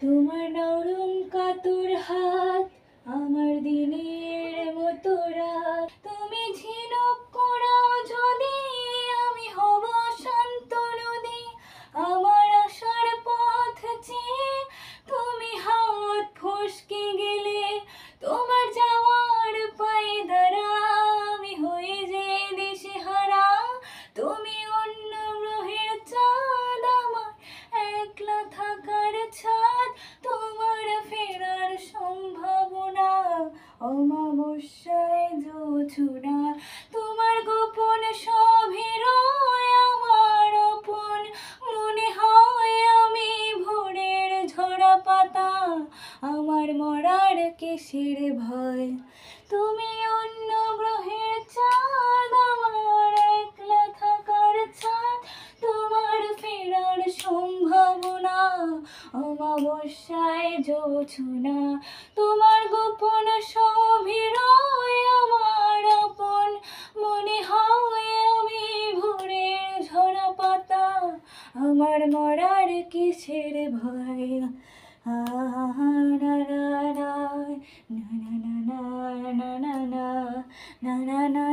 তোমার নরম কাতর হাত আমার দিনের মতো রাত। তুমি ঝিনুক কুড়াও যদি আমি হব শান্ত নদী। আমার আশার পথ চেয়ে তুমি হাত ফসকে গেলে। তোমার যাওয়ার পায়ে দ্বারা আমি হয়ে যে দিশেহারা। তুমি অন্য গ্রহের চাঁদ আমার একলা থাকার ছাদ। তোমার ফেরার সম্ভাবনা অমাবস্যায় জোছনা। তোমার গোপন সভেরয় আমার আপন মনে হয় আমি ভোরের ঝরা পাতা। আমার মরার কিসের ভয়? তুমি অন্য গ্রহের চাঁদ আমার একলা থাকার ছাদ। তোমার ফেরার সম্ভাবনা অমাবস্যায় জোছনা। তোমার গোপন সভেরয় আমার আপন মনে হয় আমি ভোরের ঝরা পাতা। আমার মরার কিসের ভয়? আ না না না না না না না না না না না